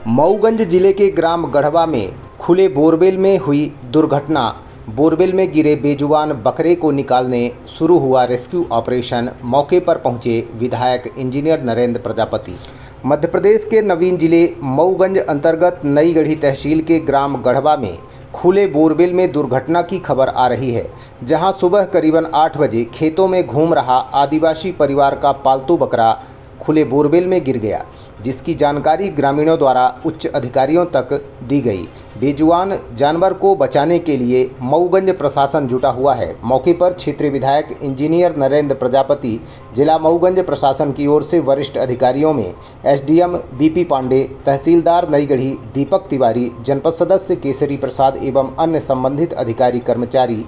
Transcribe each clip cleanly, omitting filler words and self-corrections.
मऊगंज जिले के ग्राम गढ़वा में खुले बोरवेल में हुई दुर्घटना। बोरवेल में गिरे बेजुबान बकरे को निकालने शुरू हुआ रेस्क्यू ऑपरेशन। मौके पर पहुंचे विधायक इंजीनियर नरेंद्र प्रजापति। मध्य प्रदेश के नवीन जिले मऊगंज अंतर्गत नई गढ़ी तहसील के ग्राम गढ़वा में खुले बोरवेल में दुर्घटना की खबर आ रही है, जहां सुबह करीबन 8 बजे खेतों में घूम रहा आदिवासी परिवार का पालतू बकरा खुले बोरवेल में गिर गया, जिसकी जानकारी ग्रामीणों द्वारा उच्च अधिकारियों तक दी गई। बेजुबान जानवर को बचाने के लिए मऊगंज प्रशासन जुटा हुआ है। मौके पर क्षेत्रीय विधायक इंजीनियर नरेंद्र प्रजापति, जिला मऊगंज प्रशासन की ओर से वरिष्ठ अधिकारियों में एसडीएम बीपी पांडे, तहसीलदार नईगढ़ी दीपक तिवारी, जनपद सदस्य केसरी प्रसाद एवं अन्य संबंधित अधिकारी कर्मचारी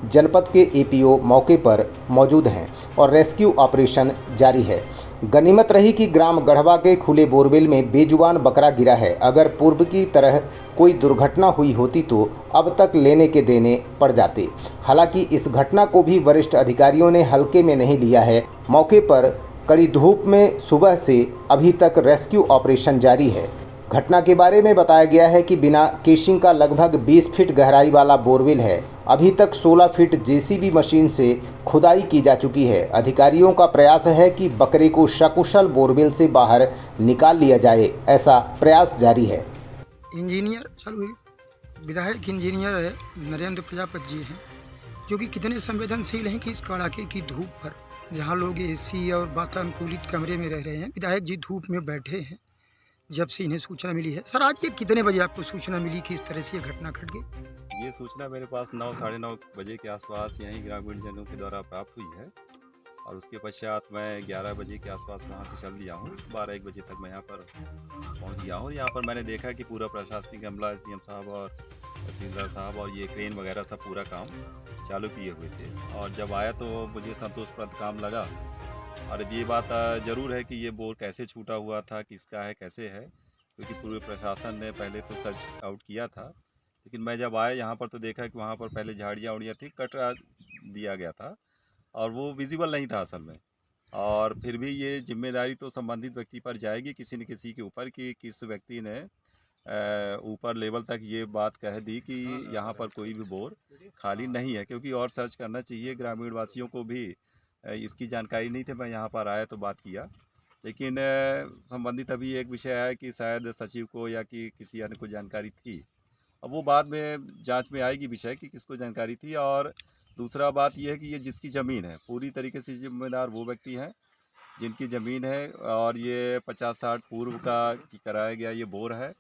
जनपद के एपीओ मौके पर मौजूद हैं और रेस्क्यू ऑपरेशन जारी है। गनीमत रही कि ग्राम गढ़वा के खुले बोरवेल में बेजुबान बकरा गिरा है। अगर पूर्व की तरह कोई दुर्घटना हुई होती तो अब तक लेने के देने पड़ जाते। हालांकि इस घटना को भी वरिष्ठ अधिकारियों ने हल्के में नहीं लिया है। मौके पर कड़ी धूप में सुबह से अभी तक रेस्क्यू ऑपरेशन जारी है। घटना के बारे में बताया गया है कि बिना केशिंग का लगभग 20 फीट गहराई वाला बोरवेल है। अभी तक 16 फीट जेसीबी मशीन से खुदाई की जा चुकी है। अधिकारियों का प्रयास है कि बकरे को सकुशल बोरवेल से बाहर निकाल लिया जाए, ऐसा प्रयास जारी है। विधायक इंजीनियर है नरेंद्र प्रजापति जी हैं, जो कि कितने संवेदनशील हैं कि इस कड़ाके की धूप पर, जहां लोग एसी और वातानुकूलित कमरे में रह रहे हैं, विधायक जी धूप में बैठे हैं जब से इन्हें सूचना मिली है। सर, आज ये कितने बजे आपको सूचना मिली कि इस तरह से ये घटना घट गई? ये सूचना मेरे पास 9 साढ़े 9 बजे के आसपास यहीं ग्रामीण जनों के द्वारा प्राप्त हुई है और उसके पश्चात मैं 11 बजे के आसपास वहाँ से चल दिया हूँ। 12-1 बजे तक मैं यहाँ पर पहुँच गया हूँ। यहाँ पर मैंने देखा कि पूरा प्रशासनिक अमला, एसडीएम साहब और तहसीलदार साहब और ये क्रेन वगैरह सब पूरा काम चालू किए हुए थे और जब आया तो मुझे संतोषप्रद काम लगा। और ये बात ज़रूर है कि ये बोर कैसे छूटा हुआ था, किसका है, कैसे है, क्योंकि पूरे प्रशासन ने पहले तो सर्च आउट किया था, लेकिन मैं जब आया यहाँ पर तो देखा कि वहाँ पर पहले झाड़ियाँ उड़ियाँ थी, कटरा दिया गया था और वो विजिबल नहीं था असल में। और फिर भी ये जिम्मेदारी तो संबंधित व्यक्ति पर जाएगी, किसी न किसी के ऊपर, कि किस व्यक्ति ने ऊपर लेवल तक ये बात कह दी कि यहाँ पर कोई भी बोर खाली नहीं है, क्योंकि और सर्च करना चाहिए। ग्रामीण वासियों को भी इसकी जानकारी नहीं थी। मैं यहाँ पर आया तो बात किया, लेकिन संबंधित अभी एक विषय है कि शायद सचिव को या कि किसी अन्य को जानकारी थी। अब वो बाद में जांच में आएगी विषय कि किसको जानकारी थी। और दूसरा बात यह है कि ये जिसकी ज़मीन है, पूरी तरीके से जिम्मेदार वो व्यक्ति हैं जिनकी ज़मीन है और ये 50-60 पूर्व का कराया गया ये बोर है।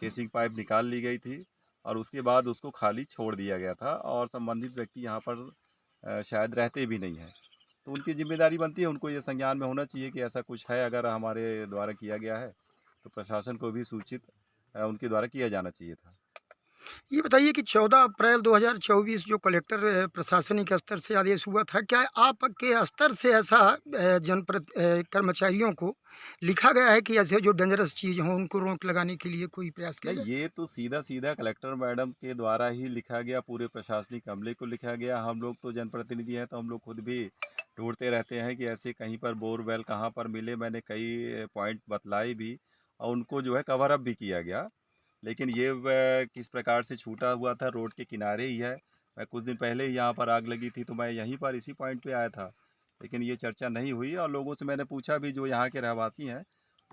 केसिंग पाइप निकाल ली गई थी और उसके बाद उसको खाली छोड़ दिया गया था और संबंधित व्यक्ति यहाँ पर शायद रहते भी नहीं हैं। तो उनकी जिम्मेदारी बनती है, उनको ये संज्ञान में होना चाहिए कि ऐसा कुछ है। अगर हमारे द्वारा किया गया है तो प्रशासन को भी सूचित उनके द्वारा किया जाना चाहिए था। ये बताइए कि 14 अप्रैल 2024 जो कलेक्टर प्रशासनिक स्तर से आदेश हुआ था, क्या आपके स्तर से ऐसा कर्मचारियों को लिखा गया है कि ऐसे जो डेंजरस चीज़ हों उनको रोक लगाने के लिए कोई प्रयास किया जाए? ये तो सीधा सीधा कलेक्टर मैडम के द्वारा ही लिखा गया, पूरे प्रशासनिक अमले को लिखा गया। हम लोग तो जनप्रतिनिधि हैं तो हम लोग खुद भी ढूंढते रहते हैं कि ऐसे कहीं पर बोरवेल कहाँ पर मिले। मैंने कई पॉइंट बतलाए भी और उनको जो है कवर अप भी किया गया, लेकिन ये किस प्रकार से छूटा हुआ था, रोड के किनारे ही है। मैं कुछ दिन पहले ही यहाँ पर आग लगी थी तो मैं यहीं पर इसी पॉइंट पे आया था, लेकिन ये चर्चा नहीं हुई। और लोगों से मैंने पूछा भी जो यहाँ के रहवासी हैं,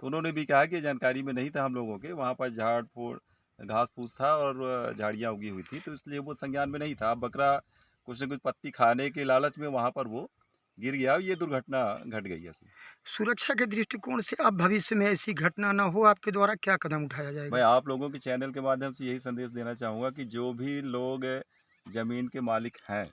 तो उन्होंने भी कहा कि जानकारी में नहीं था हम लोगों के। वहाँ पर झाड़ फूड़ घास फूस था और झाड़ियाँ उगी हुई थी, तो इसलिए वो संज्ञान में नहीं था। अब बकरा कुछ न कुछ पत्ती खाने के लालच में वहाँ पर वो गिर गया और ये दुर्घटना घट गई ऐसी। सुरक्षा के दृष्टिकोण से अब भविष्य में ऐसी घटना ना हो, आपके द्वारा क्या कदम उठाया मैं जाएगा? आप लोगों के चैनल के माध्यम से यही संदेश देना चाहूँगा कि जो भी लोग ज़मीन के मालिक हैं,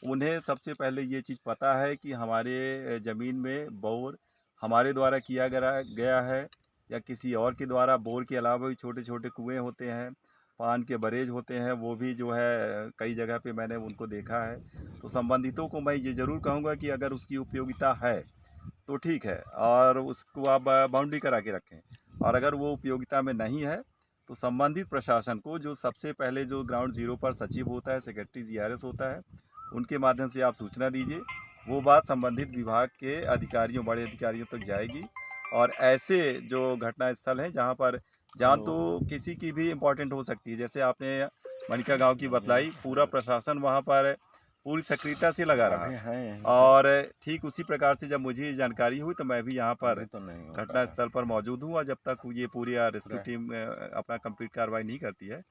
उन्हें सबसे पहले ये चीज़ पता है कि हमारे ज़मीन में बोर हमारे द्वारा किया गया है या किसी और के द्वारा। बोर के अलावा भी छोटे छोटे कुएँ होते हैं, पान के बरेज होते हैं, वो भी जो है कई जगह पे मैंने उनको देखा है। तो संबंधितों को मैं ये ज़रूर कहूँगा कि अगर उसकी उपयोगिता है तो ठीक है और उसको आप बाउंड्री करा के रखें, और अगर वो उपयोगिता में नहीं है तो संबंधित प्रशासन को, जो सबसे पहले जो ग्राउंड ज़ीरो पर सचिव होता है, सेक्रेटरी जीआरएस होता है, उनके माध्यम से आप सूचना दीजिए। वो बात संबंधित विभाग के अधिकारियों, बड़े अधिकारियों तक जाएगी और ऐसे जो घटना स्थल हैं जहाँ पर जान तो किसी की भी इम्पोर्टेंट हो सकती है। जैसे आपने मनिका गांव की बतलाई, पूरा प्रशासन वहां पर पूरी सक्रियता से लगा रहा और ठीक उसी प्रकार से जब मुझे जानकारी हुई तो मैं भी यहाँ पर घटना स्थल पर मौजूद हूँ और जब तक ये पूरी रेस्क्यू टीम अपना कंप्लीट कार्रवाई नहीं करती है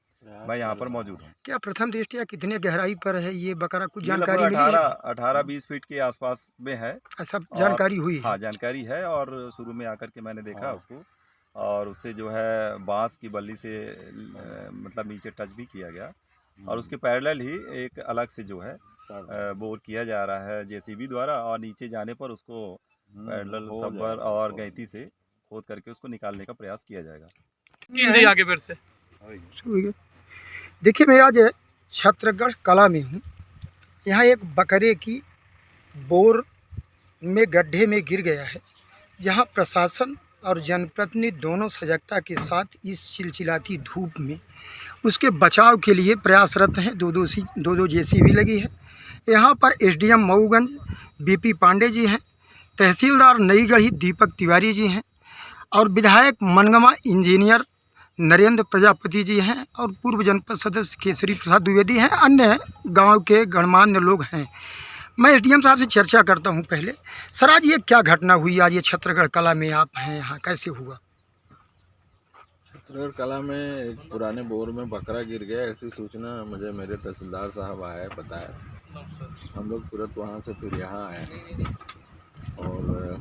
मैं यहाँ पर मौजूद हूँ। क्या प्रथम दृष्टया कितने गहराई पर है ये बकरा, कुछ ये जानकारी लगभग मिली है? 18-20 फीट के आसपास में है ऐसा और जानकारी हुई है? हाँ जानकारी है और शुरू में आकर के मैंने देखा उसको और उससे जो है बांस की बल्ली से मतलब नीचे टच भी किया गया और उसके पैरेलल ही एक अलग से जो है बोर किया जा रहा है जेसीबी द्वारा और नीचे जाने पर उसको पैरेलल सब्बर और गैंती से खोद करके उसको निकालने का प्रयास किया जाएगा। आगे फिर से शुरू हुई है। देखिए, मैं आज छत्रगढ़ कला में हूँ। यहाँ एक बकरे की बोर में गड्ढे में गिर गया है, जहाँ प्रशासन और जनप्रतिनिधि दोनों सजगता के साथ इस चिलचिलाती धूप में उसके बचाव के लिए प्रयासरत हैं। दो जेसीबी लगी है। यहाँ पर एसडीएम मऊगंज बीपी पांडे जी हैं, तहसीलदार नईगढ़ी दीपक तिवारी जी हैं और विधायक मनगमा इंजीनियर नरेंद्र प्रजापति जी हैं और पूर्व जनपद सदस्य केसरी प्रसाद द्विवेदी हैं। अन्य गांव के गणमान्य लोग हैं। मैं एसडीएम साहब से चर्चा करता हूं। पहले सर, आज ये क्या घटना हुई? आज ये छत्रगढ़ कला में आप हैं, यहाँ कैसे हुआ? छत्रगढ़ कला में एक पुराने बोर में बकरा गिर गया, ऐसी सूचना मुझे मेरे तहसीलदार साहब आया बताया। हम लोग तुरंत वहाँ से फिर यहाँ आए और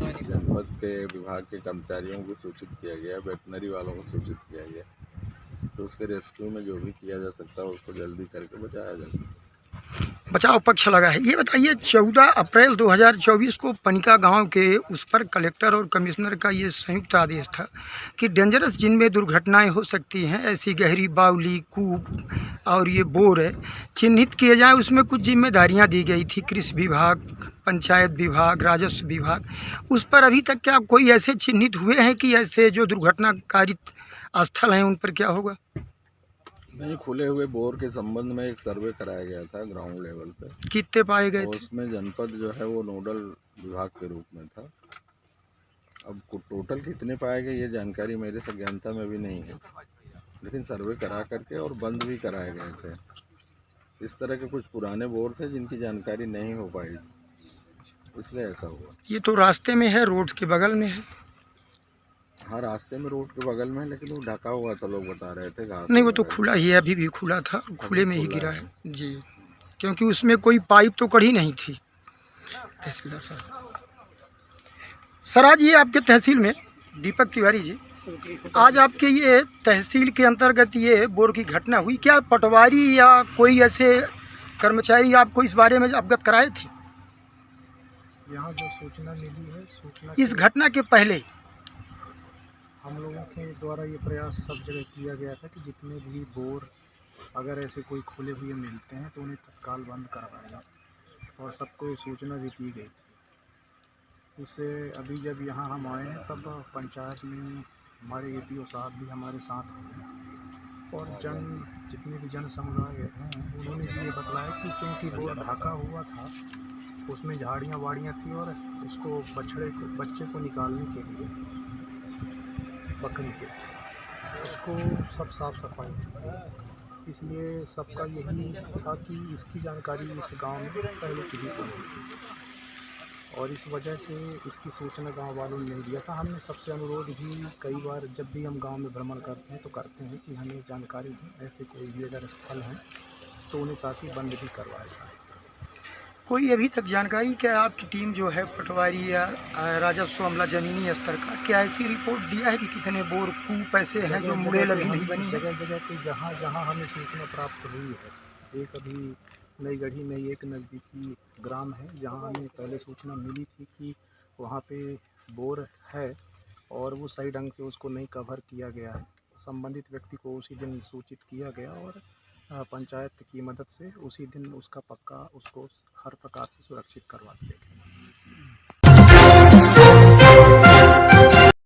जनपद के विभाग के कर्मचारियों को सूचित किया गया, वेटनरी वालों को सूचित किया गया, तो उसके रेस्क्यू में जो भी किया जा सकता है उसको जल्दी करके बचाया जा सकता है। बचाव पक्ष लगा है। ये बताइए, 14 अप्रैल 2024 को पनिका गांव के उस पर कलेक्टर और कमिश्नर का ये संयुक्त आदेश था कि डेंजरस जिनमें दुर्घटनाएं हो सकती हैं, ऐसी गहरी बावली, कूप और ये बोर है, चिन्हित किए जाएं। उसमें कुछ जिम्मेदारियां दी गई थी, कृषि विभाग, पंचायत विभाग, राजस्व विभाग। उस पर अभी तक क्या कोई ऐसे चिन्हित हुए हैं कि ऐसे जो दुर्घटनाकारी स्थल हैं उन पर क्या होगा? नहीं, खुले हुए बोर के संबंध में एक सर्वे कराया गया था ग्राउंड लेवल पे। कितने पाए गए थे? उसमें जनपद जो है वो नोडल विभाग के रूप में था। अब टोटल कितने पाए गए ये जानकारी मेरे संज्ञानता में भी नहीं है, लेकिन सर्वे करा करके और बंद भी कराए गए थे। इस तरह के कुछ पुराने बोर थे जिनकी जानकारी नहीं हो पाई, इसलिए ऐसा हुआ। ये तो रास्ते में है, रोड के बगल में है। हाँ, रास्ते में रोड के बगल में, लेकिन वो ढका हुआ था, लोग बता रहे थे घास। नहीं, वो तो खुला ही है, अभी भी खुला था, खुले में ही गिरा है जी, क्योंकि उसमें कोई पाइप तो कड़ी नहीं थी। तहसीलदार साहब, सर आज ये आपके तहसील में दीपक तिवारी जी, आज आपके ये तहसील के अंतर्गत ये बोर की घटना हुई, क्या पटवारी या कोई ऐसे कर्मचारी आपको इस बारे में अवगत कराए थे? यहाँ जो सूचना मिली है, सूचना इस घटना के पहले हम लोगों के द्वारा ये प्रयास सब जगह किया गया था कि जितने भी बोर अगर ऐसे कोई खुले हुए मिलते हैं तो उन्हें तत्काल बंद करवाएं और सबको सूचना भी दी गई थी। इससे अभी जब यहाँ हम आए हैं तब पंचायत में हमारे एपीओ साहब भी हमारे साथ हैं और जितने भी जन समुदाय हैं उन्होंने भी ये बतलाया कि क्योंकि बोर ढका हुआ था, उसमें झाड़ियाँ वाड़ियाँ थी और उसको बच्चे को निकालने के लिए बकरी के उसको सब साफ सफाई की, इसलिए सबका यही था कि इसकी जानकारी इस गांव में पहले किसी को नहीं थी और इस वजह से इसकी सूचना गांव वालों ने नहीं दिया था। हमने सबसे अनुरोध भी कई बार जब भी हम गांव में भ्रमण करते हैं तो करते हैं कि हमें जानकारी दें, ऐसे कोई भी अगर स्थल हैं तो उन्हें ताकि बंद भी करवाया जाए। कोई अभी तक जानकारी क्या आपकी टीम जो है पटवारी या राजस्व अमला जमीनी स्तर का क्या ऐसी रिपोर्ट दिया है कि कितने बोर कूप ऐसे हैं जो मुड़ेल अभी नहीं बनी? जगह जगह पे जहाँ जहाँ हमें सूचना प्राप्त हुई है, एक अभी नईगढ़ी में एक नज़दीकी ग्राम है जहाँ हमें पहले सूचना मिली थी कि वहाँ पे बोर है और वो सही ढंग से उसको नहीं कवर किया गया है। संबंधित व्यक्ति को उसी दिन सूचित किया गया और पंचायत की मदद से उसी दिन उसका पक्का उसको हर प्रकार से सुरक्षित करवा दिया गया।